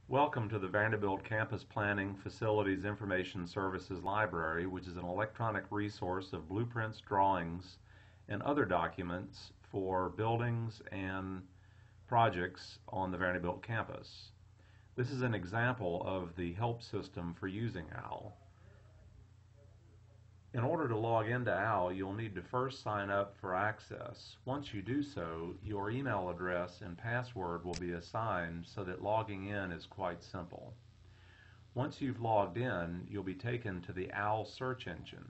Welcome to the Vanderbilt Campus Planning Facilities Information Services Library, which is an electronic resource of blueprints, drawings, and other documents for buildings and projects on the Vanderbilt campus. This is an example of the help system for using OWL. In order to log into OWL, you'll need to first sign up for access. Once you do so, your email address and password will be assigned so that logging in is quite simple. Once you've logged in, you'll be taken to the OWL search engine.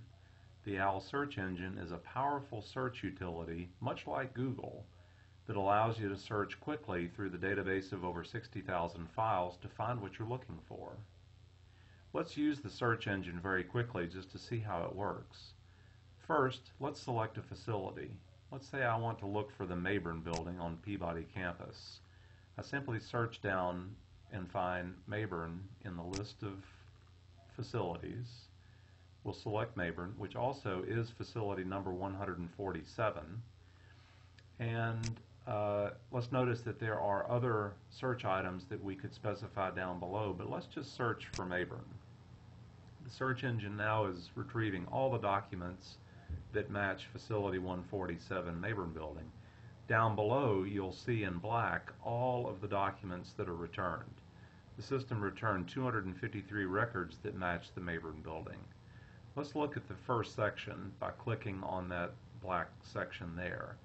The OWL search engine is a powerful search utility, much like Google, that allows you to search quickly through the database of over 60,000 files to find what you're looking for. Let's use the search engine very quickly just to see how it works. First, let's select a facility. Let's say I want to look for the Mayburn building on Peabody campus. I simply search down and find Mayburn in the list of facilities. We'll select Mayburn, which also is facility number 147. And let's notice that there are other search items that we could specify down below, but let's just search for Mayburn. The search engine now is retrieving all the documents that match facility 147 Mayburn building. Down below, you'll see in black all of the documents that are returned. The system returned 253 records that match the Mayburn building. Let's look at the first section by clicking on that black section there.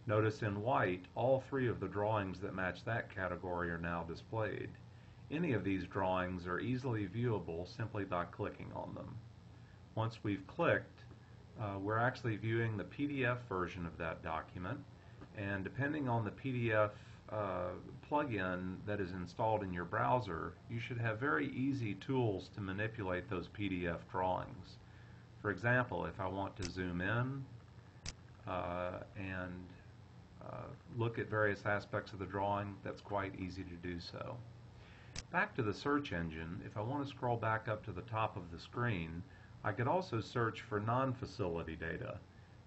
Notice in white, all three of the drawings that match that category are now displayed. Any of these drawings are easily viewable simply by clicking on them. Once we've clicked, we're actually viewing the PDF version of that document, and depending on the PDF plugin that is installed in your browser, you should have very easy tools to manipulate those PDF drawings. For example, if I want to zoom in and look at various aspects of the drawing, that's quite easy to do so. Back to the search engine, if I want to scroll back up to the top of the screen, I could also search for non-facility data.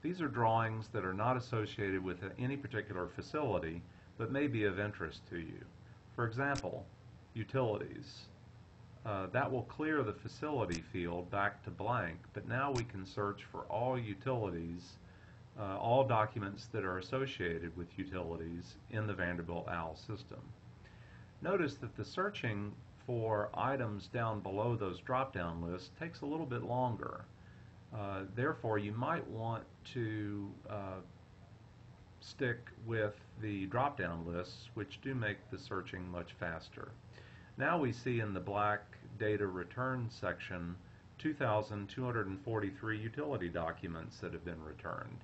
These are drawings that are not associated with any particular facility, but may be of interest to you. For example, utilities. That will clear the facility field back to blank, but now we can search for all utilities, all documents that are associated with utilities in the Vanderbilt OWL system. Notice that the searching for items down below those drop-down lists takes a little bit longer. Therefore, you might want to stick with the drop-down lists, which do make the searching much faster. Now we see in the black data return section 2,243 utility documents that have been returned.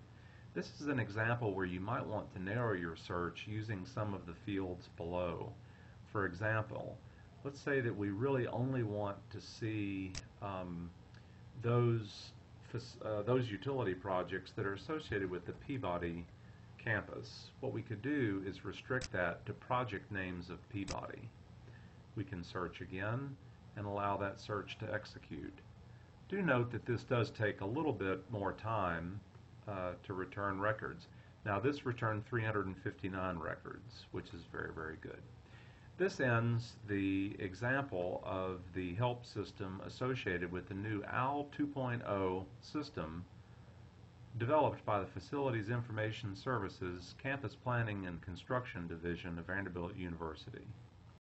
This is an example where you might want to narrow your search using some of the fields below. For example, let's say that we really only want to see those utility projects that are associated with the Peabody campus. What we could do is restrict that to project names of Peabody. We can search again and allow that search to execute. Do note that this does take a little bit more time to return records. Now this returned 359 records, which is very, very good. This ends the example of the help system associated with the new OWL 2.0 system developed by the Facilities Information Services Campus Planning and Construction Division of Vanderbilt University.